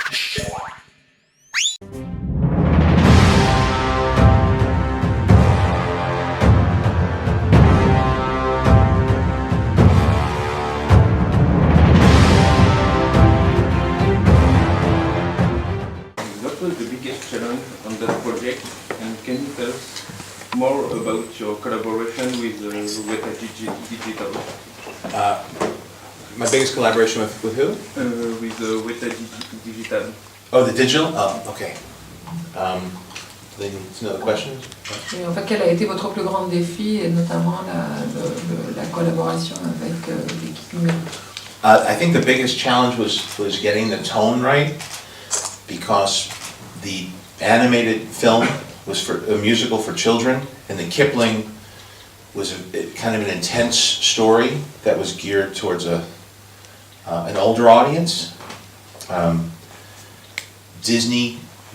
What was the biggest challenge on that project, and can you tell us more about your collaboration with Weta Digital? My biggest collaboration with who? With Weta Digital. Oh, the digital? Oh, okay. Another question? Et en fait, quel a été votre plus grand défi, et notamment la collaboration avec l'équipe numérique? I think the biggest challenge was getting the tone right, because the animated film was for a musical for children, and the Kipling was kind of an intense story that was geared towards an older audience.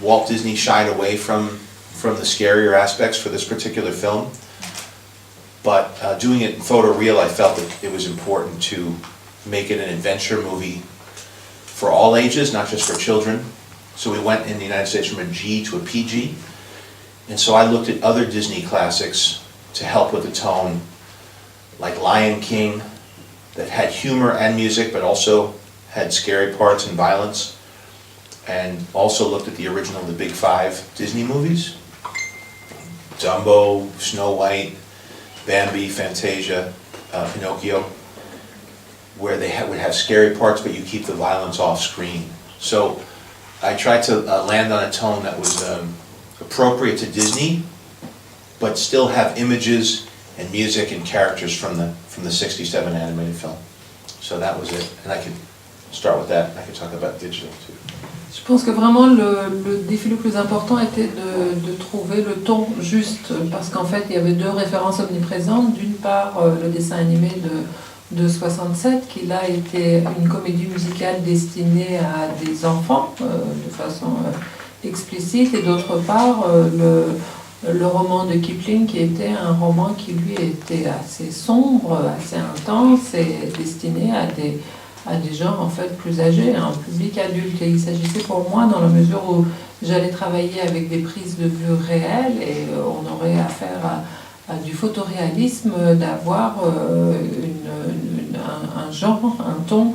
Walt Disney shied away from the scarier aspects for this particular film, but doing it in photoreal, I felt that it was important to make it an adventure movie for all ages, not just for children. So we went in the United States from a G to a PG, and so I looked at other Disney classics to help with the tone, like Lion King, that had humor and music, but also had scary parts and violence, and also looked at the original The Big Five Disney movies, Dumbo, Snow White, Bambi, Fantasia, Pinocchio, where they would have scary parts, but you keep the violence off screen. So I tried to land on a tone that was appropriate to Disney, but still have images and music and characters from the 67 animated film. So that was it, and I could start with that. I could talk about digital too. Je pense que vraiment le défi le plus important était de trouver le ton juste, parce qu'en fait il y avait deux références omniprésentes. D'une part le dessin animé de 67, qui là était une comédie musicale destinée à des enfants de façon explicite, et d'autre part le roman de Kipling, qui était un roman qui lui était assez sombre, assez intense, et destiné à des gens en fait plus âgés, un public adulte. Et il s'agissait pour moi, dans la mesure où j'allais travailler avec des prises de vue réelles et on aurait affaire à du photoréalisme, d'avoir un genre, un ton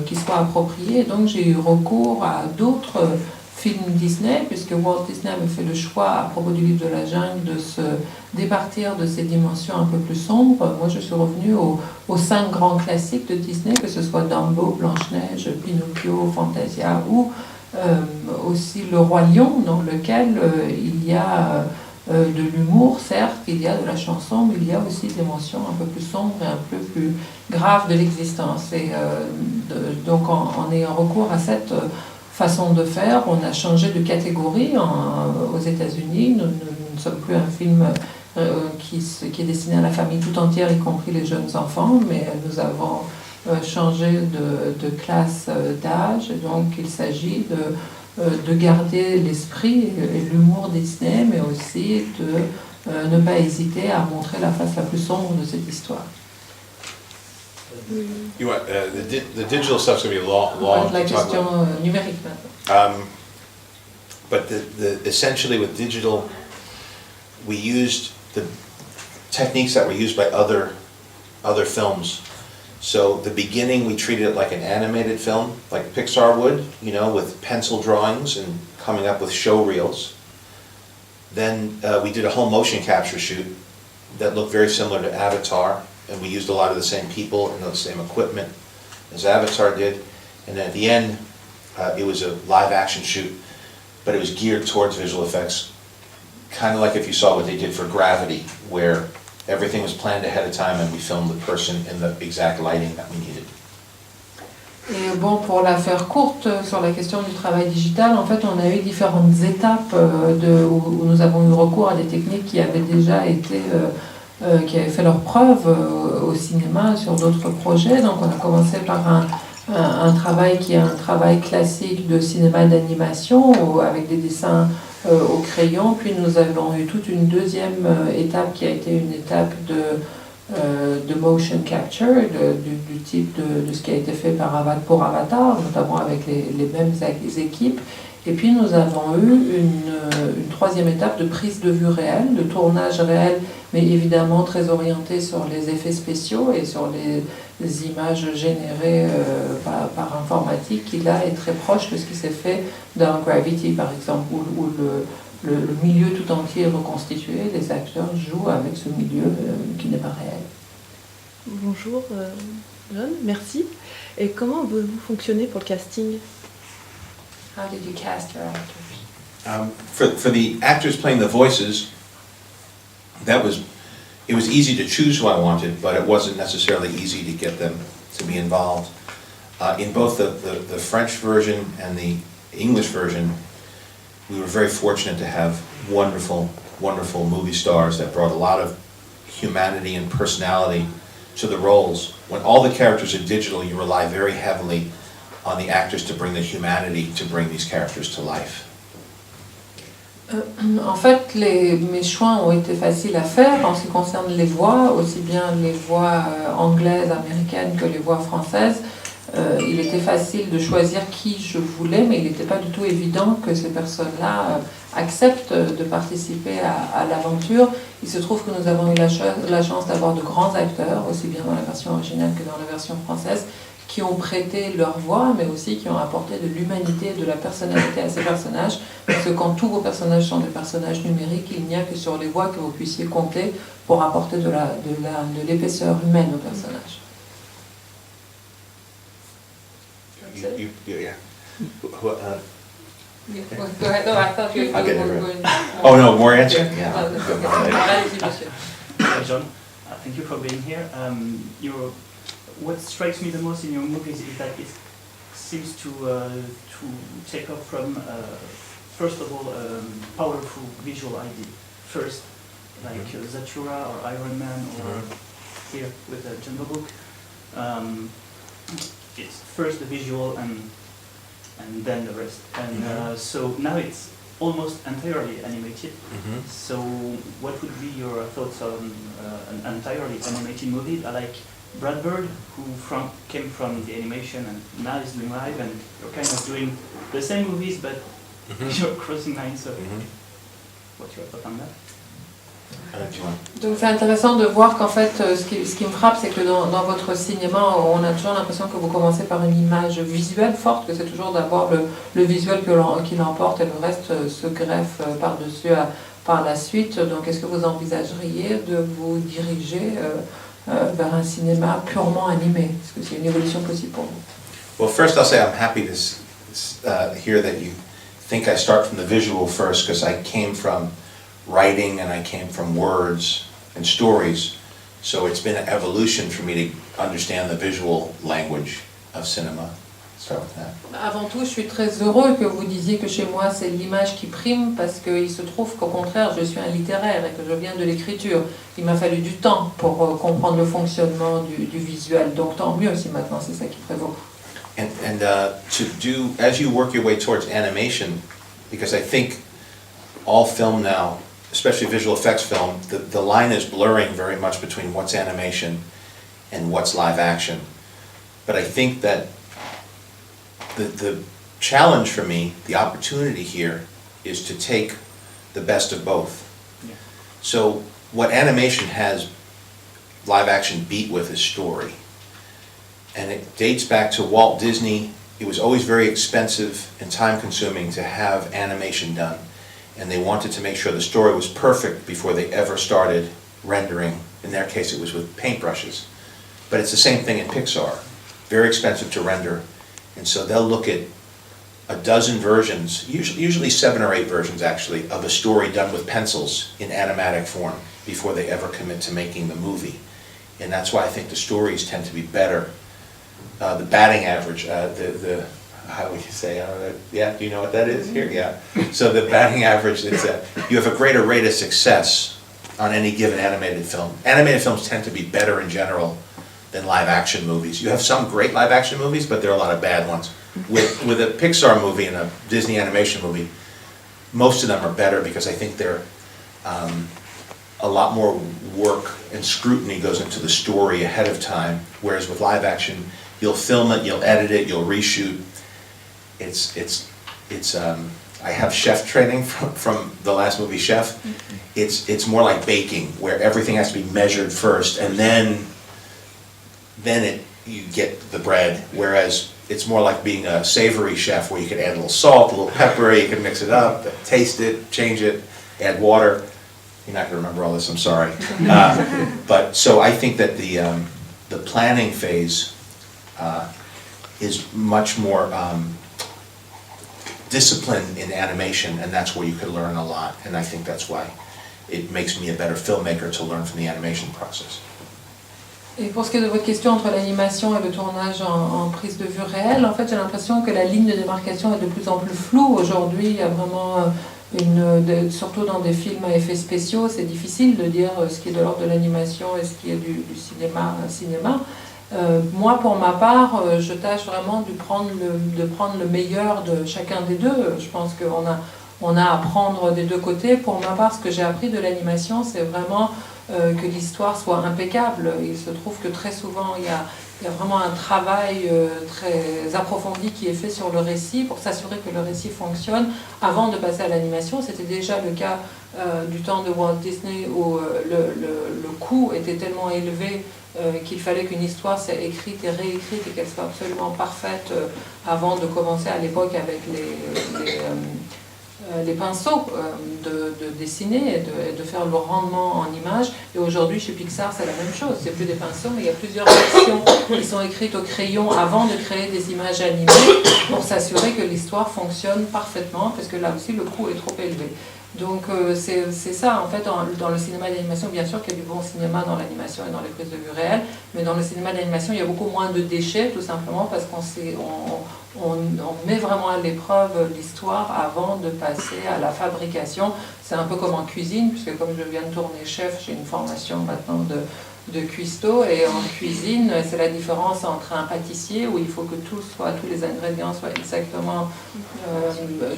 qui soit approprié. Donc j'ai eu recours à d'autres films Disney, puisque Walt Disney avait fait le choix, à propos du Livre de la Jungle, de se départir de ces dimensions un peu plus sombres. Moi je suis revenue aux 5 grands classiques de Disney, que ce soit Dumbo, Blanche-Neige, Pinocchio, Fantasia, ou aussi Le Roi Lion, dans lequel il y a de l'humour, certes, il y a de la chanson, mais il y a aussi des mentions un peu plus sombres et un peu plus graves de l'existence. Et donc en ayant recours à cette façon de faire, on a changé de catégorie aux États-Unis. Nous ne sommes plus un film qui est destiné à la famille tout entière, y compris les jeunes enfants, mais nous avons changé de classe d'âge. Donc il s'agit de garder l'esprit et l'humour Disney, mais aussi de ne pas hésiter à montrer la face la plus sombre de cette histoire. You want, the digital stuff's going to be long La to talk question about. numérique maintenant. But essentially with digital, we used the techniques that were used by other films. So the beginning, we treated it like an animated film, like Pixar would, with pencil drawings and coming up with show reels. Then we did a whole motion capture shoot that looked very similar to Avatar, and we used a lot of the same people and the same equipment as Avatar did. And then at the end, it was a live action shoot, but it was geared towards visual effects, kind of like if you saw what they did for Gravity, where everything was planned ahead of time and we filmed the person in the exact lighting that we needed. Et bon, pour la faire courte, sur la question du travail digital, en fait, on a eu différentes étapes où nous avons eu recours à des techniques qui avaient déjà été, qui avaient fait leurs preuves au cinéma sur d'autres projets. Donc on a commencé par un travail qui est un travail classique de cinéma d'animation, avec des dessins au crayon. Puis nous avons eu toute une deuxième étape qui a été une étape de motion capture, du type de ce qui a été fait pour Avatar, notamment avec les mêmes équipes. Et puis nous avons eu une troisième étape de prise de vue réelle, de tournage réel, mais évidemment très orienté sur les effets spéciaux et sur les images générées par informatique, qui là est très proche de ce qui s'est fait dans Gravity par exemple, où le milieu tout entier est reconstitué, les acteurs jouent avec ce milieu qui n'est pas réel. Bonjour Jon, merci. Et comment vous fonctionnez pour le casting? How did you cast your actors? For the actors playing the voices, it was easy to choose who I wanted, but it wasn't necessarily easy to get them to be involved. In both the French version and the English version, we were very fortunate to have wonderful, wonderful movie stars that brought a lot of humanity and personality to the roles. When all the characters are digital, you rely very heavily on the actors to bring the humanity to bring these characters to life. En fait, mes choix ont été faciles à faire en ce qui concerne les voix, aussi bien les voix anglaises, américaines que les voix françaises. Il était facile de choisir qui je voulais, mais il n'était pas du tout évident que ces personnes-là acceptent de participer à l'aventure. Il se trouve que nous avons eu la chance d'avoir de grands acteurs, aussi bien dans la version originale que dans la version française, qui ont prêté leur voix, mais aussi qui ont apporté de l'humanité et de la personnalité à ces personnages. Parce que quand tous vos personnages sont des personnages numériques, il n'y a que sur les voix que vous puissiez compter pour apporter de l'épaisseur humaine aux personnages. Yeah. Go ahead. No, I thought you I'll get it were right. going. Oh, no, more answer? Yeah. Allez-y, monsieur. Hi, Jon. Thank you for being here. What strikes me the most in your movies is that it seems to take off from, first of all, powerful visual idea. First, like Zatura or Iron Man, or here with the Jungle Book. It's first the visual and then the rest. And so now it's almost entirely animated. So what would be your thoughts on an entirely animated movie like Brad Bird, who came from the animation and now is doing live, and you're kind of doing the same movies but you're crossing lines, so what's your thought on that? Donc c'est intéressant de voir qu'en fait, ce qui me frappe, c'est que dans votre cinéma, on a toujours l'impression que vous commencez par une image visuelle forte, que c'est toujours d'abord le visuel qui l'emporte et le reste se greffe par-dessus par la suite. Donc est-ce que vous envisageriez de vous diriger vers un cinéma purement animé? Est-ce que c'est une évolution possible pour vous? Well, first I'll say I'm happy to hear that you think I start from the visual first, because I came from writing and I came from words and stories, so it's been an evolution for me to understand the visual language of cinema. Start with that. Avant tout, je suis très heureux que vous disiez que chez moi c'est l'image qui prime, parce qu'il se trouve qu'au contraire je suis un littéraire et que je viens de l'écriture. Il m'a fallu du temps pour comprendre le fonctionnement du visuel, donc tant mieux si maintenant c'est ça qui prévaut. And to do, as you work your way towards animation, because I think all film now, especially visual effects film, the line is blurring very much between what's animation and what's live action. But I think that the challenge for me, the opportunity here, is to take the best of both. Yeah. So what animation has live action beat with is story. And it dates back to Walt Disney. It was always very expensive and time consuming to have animation done. And they wanted to make sure the story was perfect before they ever started rendering. In their case, it was with paintbrushes. But it's the same thing in Pixar. Very expensive to render. And so they'll look at a dozen versions, usually 7 or 8 versions actually, of a story done with pencils in animatic form before they ever commit to making the movie. And that's why I think the stories tend to be better. The batting average, how would you say, yeah, do you know what that is here? Yeah. So the batting average is that you have a greater rate of success on any given animated film. Animated films tend to be better in general than live action movies. You have some great live action movies, but there are a lot of bad ones. With a Pixar movie and a Disney animation movie, most of them are better because I think they're a lot more work and scrutiny goes into the story ahead of time, whereas with live action, you'll film it, you'll edit it, you'll reshoot. I have chef training from the last movie, Chef. It's more like baking, where everything has to be measured first, and then you get the bread, whereas it's more like being a savory chef, where you can add a little salt, a little pepper, you can mix it up, taste it, change it, add water. You're not gonna remember all this, I'm sorry. But, so I think that the planning phase is much more discipline in animation, and that's where you could learn a lot, and I think that's why it makes me a better filmmaker, to learn from the animation process. Et pour ce qui est de votre question entre l'animation et le tournage en prise de vue réelle, en fait j'ai l'impression que la ligne de démarcation est de plus en plus floue. Aujourd'hui, il y a vraiment surtout dans des films à effets spéciaux, c'est difficile de dire ce qui est de l'ordre de l'animation et ce qui est du cinéma. Moi, pour ma part, je tâche vraiment de prendre le meilleur de chacun des deux. Je pense qu'on a à prendre des deux côtés. Pour ma part, ce que j'ai appris de l'animation, c'est vraiment que l'histoire soit impeccable. Il se trouve que très souvent, il y a vraiment un travail très approfondi qui est fait sur le récit pour s'assurer que le récit fonctionne avant de passer à l'animation. C'était déjà le cas du temps de Walt Disney où le coût était tellement élevé qu'il fallait qu'une histoire soit écrite et réécrite et qu'elle soit absolument parfaite avant de commencer à l'époque avec les pinceaux de dessiner et de faire le rendement en images. Et aujourd'hui, chez Pixar, c'est la même chose. C'est plus des pinceaux, mais il y a plusieurs versions qui sont écrites au crayon avant de créer des images animées pour s'assurer que l'histoire fonctionne parfaitement, parce que là aussi, le coût est trop élevé. Donc c'est ça, en fait, dans le cinéma d'animation, bien sûr qu'il y a du bon cinéma dans l'animation et dans les prises de vue réelles, mais dans le cinéma d'animation, il y a beaucoup moins de déchets, tout simplement parce qu'on met vraiment à l'épreuve l'histoire avant de passer à la fabrication. C'est un peu comme en cuisine, puisque comme je viens de tourner chef, j'ai une formation maintenant de cuistot, et en cuisine, c'est la différence entre un pâtissier où il faut que tous les ingrédients soient exactement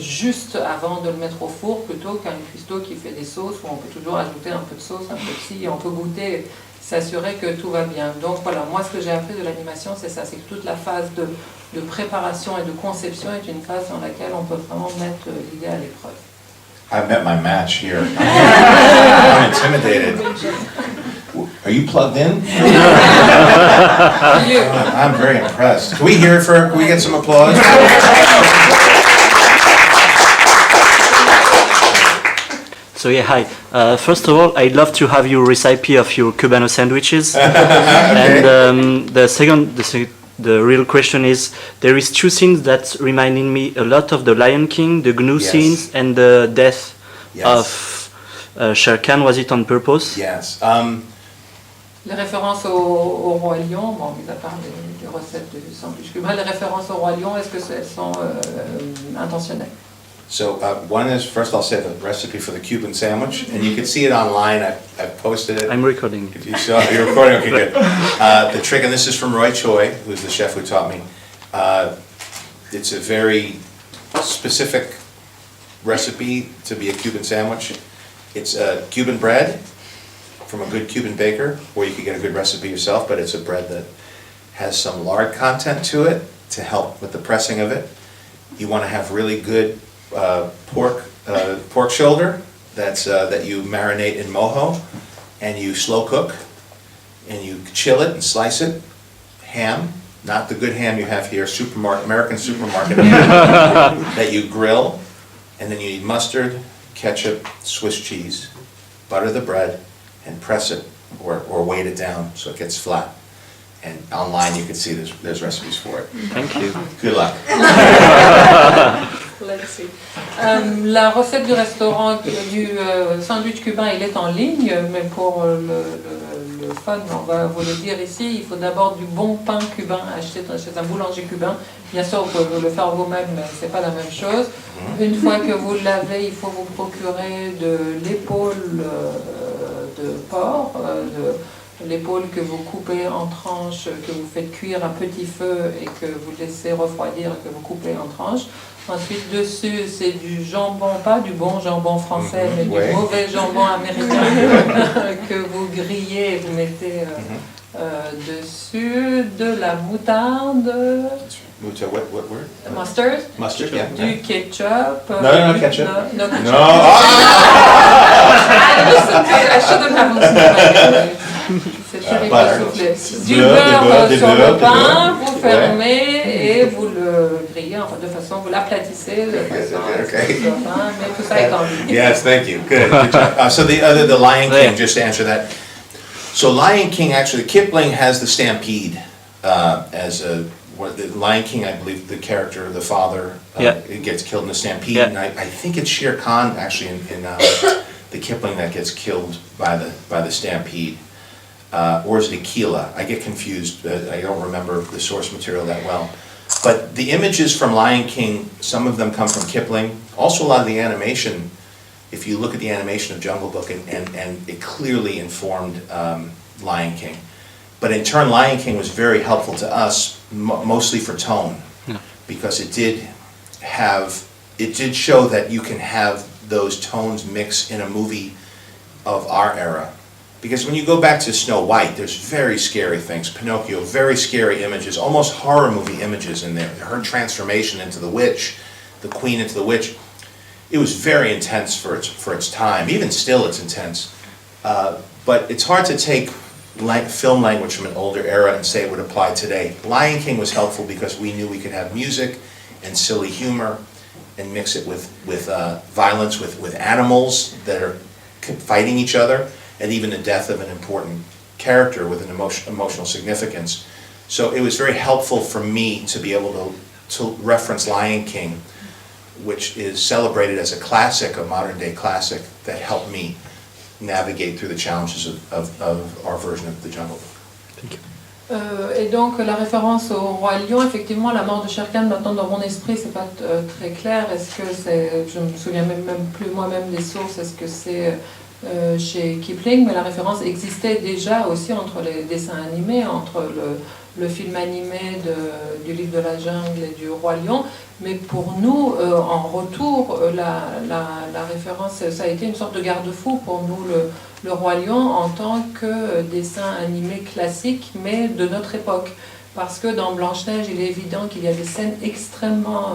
juste avant de le mettre au four, plutôt qu'un cuistot qui fait des sauces où on peut toujours ajouter un peu de sauce, un peu de ci, et on peut goûter, s'assurer que tout va bien. Donc voilà, moi ce que j'ai appris de l'animation, c'est ça, c'est que toute la phase de préparation et de conception est une phase dans laquelle on peut vraiment mettre l'idée à l'épreuve. I met my match here. I'm intimidated. Are you plugged in? I'm very impressed. Can we hear it can we get some applause? So yeah, hi. First of all, I'd love to have your recipe of your Cubano sandwiches. Okay. And the real question is, there is two scenes that reminded me a lot of the Lion King, the GNU Yes. scenes and the death Yes. of Shere Khan. Was it on purpose? Yes. Les références au Roi Lion, bon, mis à part les recettes de sandwich cubain, les références au Roi Lion, est-ce que elles sont intentionnelles? So one is, first I'll say the recipe for the Cuban sandwich, and you can see it online. I've posted it. I'm recording. If you saw, you're recording, okay, good. The trick, and this is from Roy Choi, who's the chef who taught me. It's a very specific recipe to be a Cuban sandwich. It's Cuban bread from a good Cuban baker, or you could get a good recipe yourself, but it's a bread that has some lard content to it to help with the pressing of it. You want to have really good pork shoulder that you marinate in mojo, and you slow cook, and you chill it and slice it. Ham, not the good ham you have here, American supermarket ham, that you grill, and then you need mustard, ketchup, Swiss cheese, butter the bread, and press it or weight it down so it gets flat. And online you can see there's recipes for it. Thank you. Good luck. Let's see. La recette du restaurant du sandwich cubain, il est en ligne, mais pour le fun, on va vous le dire ici, il faut d'abord du bon pain cubain acheté chez un boulanger cubain. Bien sûr, vous pouvez le faire vous-même, mais c'est pas la même chose. Une fois que vous l'avez, il faut vous procurer de l'épaule de porc, l'épaule que vous coupez en tranches, que vous faites cuire à petit feu et que vous laissez refroidir et que vous coupez en tranches. Ensuite, dessus, c'est du jambon, pas du bon jambon français, mais Ouais. du mauvais jambon américain que vous grillez et vous mettez dessus de la moutarde, What word? mustard, Mustard, yeah. du ketchup. No, ketchup. No ketchup. No. Ah! I shouldn't have listened to my C'est terrible butter. le soufflet. Du Beurre, beurre du sur beurre, le du pain, beurre. vous fermez et vous le grillez, enfin de façon, vous l'aplatissez de façon à ce que le pain, mais tout ça est en ligne. Yes, thank you. Good. Good job. So the Lion King, just to answer that. So Lion King, actually, Kipling has the Stampede as a. The Lion King, I believe, the character, the father, it gets killed in the Stampede, Yeah. and I think it's Shere Khan actually in the Kipling that gets killed by the Stampede, or is it Aquila? I get confused. I don't remember the source material that well. But the images from Lion King, some of them come from Kipling. Also, a lot of the animation. If you look at the animation of Jungle Book, and it clearly informed Lion King. But in turn, Lion King was very helpful to us, mostly for tone, because it did show that you can have those tones mix in a movie of our era. Because when you go back to Snow White, there's very scary things. Pinocchio, very scary images, almost horror movie images in there. Her transformation into the witch, the queen into the witch. It was very intense for its time. Even still, it's intense. But it's hard to take film language from an older era and say it would apply today. Lion King was helpful because we knew we could have music and silly humor and mix it with violence, with animals that are fighting each other, and even the death of an important character with an emotional significance. So it was very helpful for me to be able to reference Lion King, which is celebrated as a classic, a modern day classic, that helped me navigate through the challenges of our version of the Jungle Book. Thank you. Et donc la référence au roi lion, effectivement, la mort de Shere Khan, maintenant dans mon esprit, c'est pas très clair. Est-ce que c'est, je me souviens même plus moi-même des sources. Est-ce que c'est chez Kipling, mais la référence existait déjà aussi entre les dessins animés, entre le film animé du Livre de la jungle et du roi lion. Mais pour nous, en retour, la référence, ça a été une sorte de garde-fou pour nous, le roi lion, en tant que dessin animé classique, mais de notre époque. Parce que dans Blanche-Neige, il est évident qu'il y a des scènes extrêmement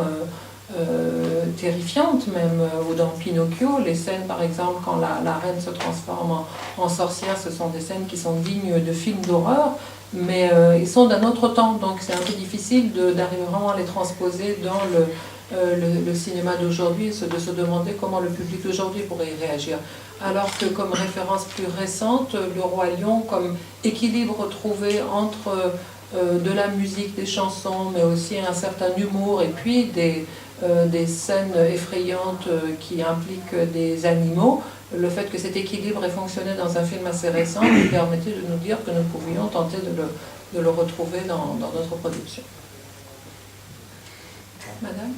terrifiantes même, ou dans Pinocchio, les scènes par exemple quand la reine se transforme en sorcière, ce sont des scènes qui sont dignes de films d'horreur, mais ils sont d'un autre temps, donc c'est un peu difficile d'arriver vraiment à les transposer dans le cinéma d'aujourd'hui, de se demander comment le public d'aujourd'hui pourrait y réagir. Alors que comme référence plus récente, le roi lion comme équilibre trouvé entre de la musique, des chansons, mais aussi un certain humour, et puis des scènes effrayantes qui impliquent des animaux. Le fait que cet équilibre ait fonctionné dans un film assez récent nous permettait de nous dire que nous pouvions tenter de le retrouver dans notre production. Madame ?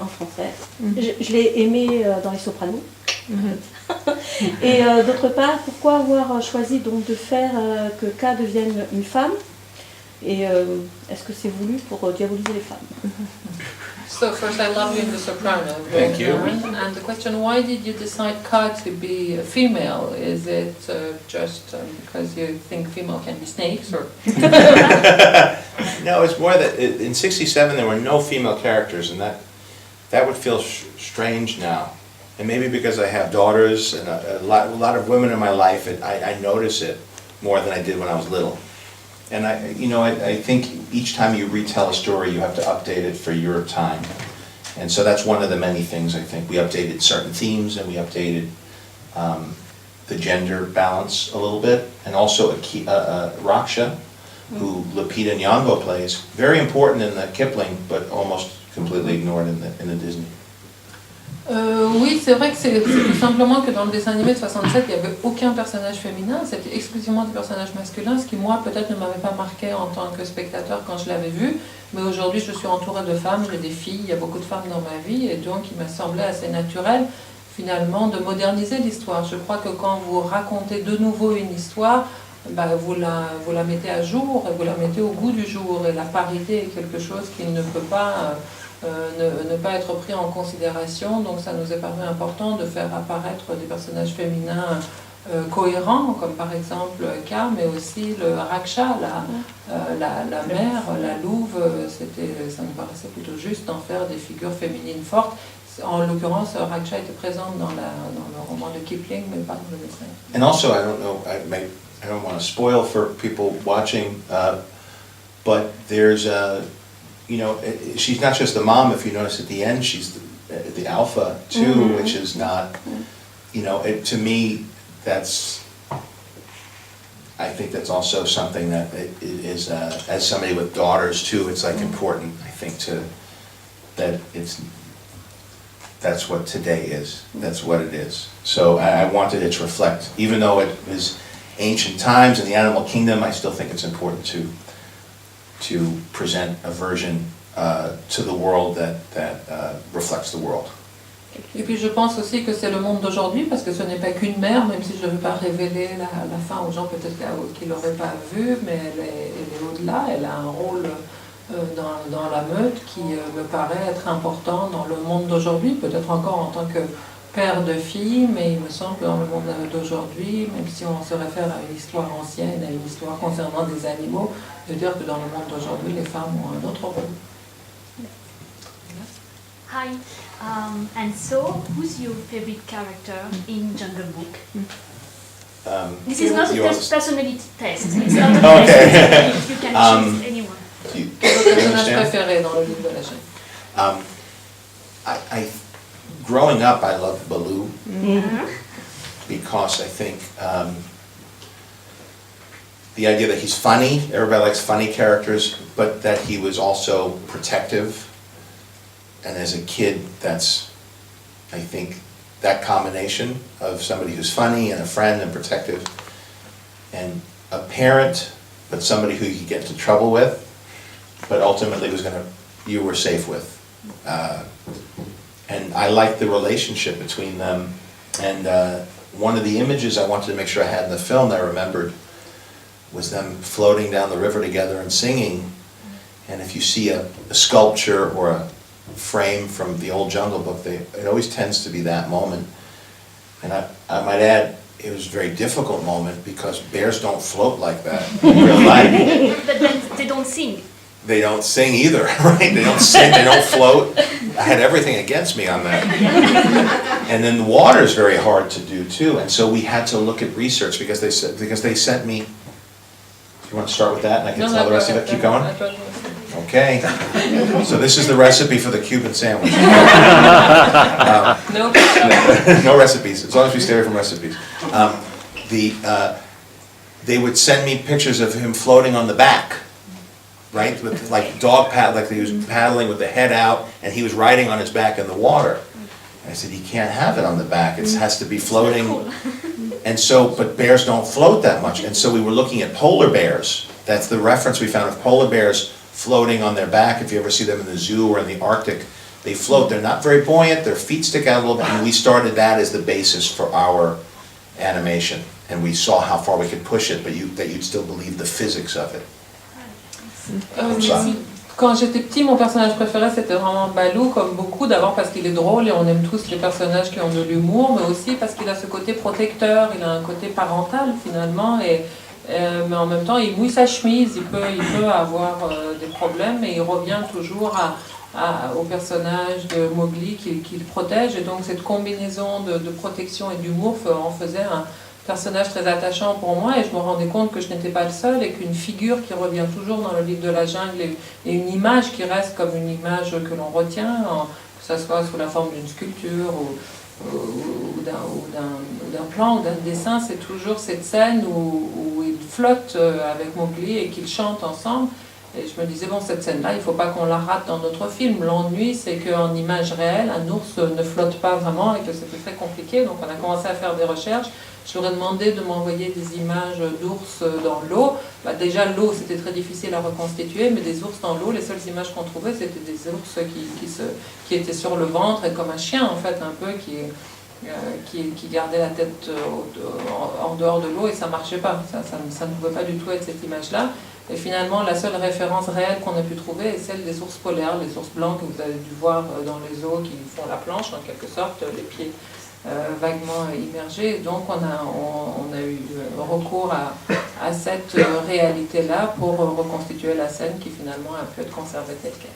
En français. Je l'ai aimé dans Les Sopranos. Et d'autre part, pourquoi avoir choisi donc de faire que K devienne une femme? Et est-ce que c'est voulu pour diaboliser les femmes? So first, I love you in The Sopranos. Thank you. And the question, why did you decide Ka to be a female? Is it just because you think female can be snakes, or? No, it's more that in '67 there were no female characters, and that would feel strange now. And maybe because I have daughters and a lot of women in my life, I notice it more than I did when I was little. And I think each time you retell a story, you have to update it for your time. And so that's one of the many things, I think. We updated certain themes, and we updated the gender balance a little bit. And also Raksha, who Lupita Nyong'o plays, very important in the Kipling, but almost completely ignored in the Disney. Oui, c'est vrai que c'est tout simplement que dans le dessin animé de 67, il n'y avait aucun personnage féminin, c'était exclusivement des personnages masculins, ce qui moi peut-être ne m'avait pas marqué en tant que spectateur quand je l'avais vu, mais aujourd'hui je suis entourée de femmes, j'ai des filles, il y a beaucoup de femmes dans ma vie, et donc il m'a semblé assez naturel finalement de moderniser l'histoire. Je crois que quand vous racontez de nouveau une histoire, vous la mettez à jour et vous la mettez au goût du jour. Et la parité est quelque chose qui ne peut pas ne pas être pris en considération. Donc ça nous est paru important de faire apparaître des personnages féminins cohérents, comme par exemple K, mais aussi le Raksha, la mère, la louve. Ça nous paraissait plutôt juste d'en faire des figures féminines fortes. En l'occurrence, Raksha était présente dans le roman de Kipling, mais pas dans le dessin. And also, I don't know, I don't want to spoil for people watching, but there's she's not just the mom. If you notice at the end, she's the alpha too, which is not, to me, I think that's also something that is, as somebody with daughters too, it's like important, I think, that's what today is, that's what it is. So I wanted it to reflect, even though it was ancient times in the animal kingdom, I still think it's important to present a version to the world that reflects the world. Et puis je pense aussi que c'est le monde d'aujourd'hui, parce que ce n'est pas qu'une mère, même si je ne veux pas révéler la fin aux gens peut-être qui ne l'auraient pas vu, mais elle est au-delà, elle a un rôle dans la meute qui me paraît être important dans le monde d'aujourd'hui, peut-être encore en tant que père de fille, mais il me semble que dans le monde d'aujourd'hui, même si on se réfère à une histoire ancienne, à une histoire concernant des animaux, de dire que dans le monde d'aujourd'hui, les femmes ont un autre rôle. Hi, and so who's your favorite character in Jungle Book? This is not a personality test. It's not a test. You can choose anyone. Votre personnage préféré dans le livre de la jungle? Growing up, I loved Baloo because I think the idea that he's funny, everybody likes funny characters, but that he was also protective. And as a kid, that's, I think, that combination of somebody who's funny and a friend and protective, and a parent, but somebody who you could get into trouble with, but ultimately you were safe with. And I liked the relationship between them. And one of the images I wanted to make sure I had in the film that I remembered was them floating down the river together and singing. And if you see a sculpture or a frame from the old Jungle Book, it always tends to be that moment. And I might add, it was a very difficult moment because bears don't float like that in real life. But then they don't sing. They don't sing either, right? They don't sing, they don't float. I had everything against me on that. And then the water is very hard to do too, and so we had to look at research because they sent me. You want to start with that, and I can tell the rest of it. Keep going. Okay. So this is the recipe for the Cuban sandwich. No recipes, as long as we stay away from recipes. They would send me pictures of him floating on the back, right, with like dog paddle, like he was paddling with the head out, and he was riding on his back in the water. And I said, you can't have it on the back, it has to be floating. And so, but bears don't float that much, and so we were looking at polar bears. That's the reference we found of polar bears floating on their back. If you ever see them in the zoo or in the Arctic, they float. They're not very buoyant, their feet stick out a little bit, and we started that as the basis for our animation. And we saw how far we could push it, but that you'd still believe the physics of it. Quand j'étais petit, mon personnage préféré c'était vraiment Baloo, comme beaucoup, d'abord parce qu'il est drôle et on aime tous les personnages qui ont de l'humour, mais aussi parce qu'il a ce côté protecteur, il a un côté parental finalement, mais en même temps il mouille sa chemise, il peut avoir des problèmes, mais il revient toujours au personnage de Mowgli qui le protège, et donc cette combinaison de protection et d'humour en faisait un personnage très attachant pour moi, et je me rendais compte que je n'étais pas le seul et qu'une figure qui revient toujours dans le livre de la jungle et une image qui reste comme une image que l'on retient, que ce soit sous la forme d'une sculpture ou d'un plan ou d'un dessin, c'est toujours cette scène où ils flottent avec Mowgli et qu'ils chantent ensemble. Et je me disais, bon, cette scène-là, il ne faut pas qu'on la rate dans notre film. L'ennui, c'est qu'en image réelle, un ours ne flotte pas vraiment et que c'était très compliqué. Donc on a commencé à faire des recherches. Je leur ai demandé de m'envoyer des images d'ours dans l'eau. Déjà, l'eau, c'était très difficile à reconstituer, mais des ours dans l'eau, les seules images qu'on trouvait, c'était des ours qui étaient sur le ventre, et comme un chien, en fait, un peu, qui gardait la tête en dehors de l'eau et ça marchait pas. Ça ne pouvait pas du tout être cette image-là. Et finalement, la seule référence réelle qu'on a pu trouver est celle des ours polaires, les ours blancs que vous avez dû voir dans les eaux qui font la planche, en quelque sorte, les pieds vaguement immergés. Donc on a eu recours à cette réalité-là pour reconstituer la scène qui finalement a pu être conservée telle qu'elle.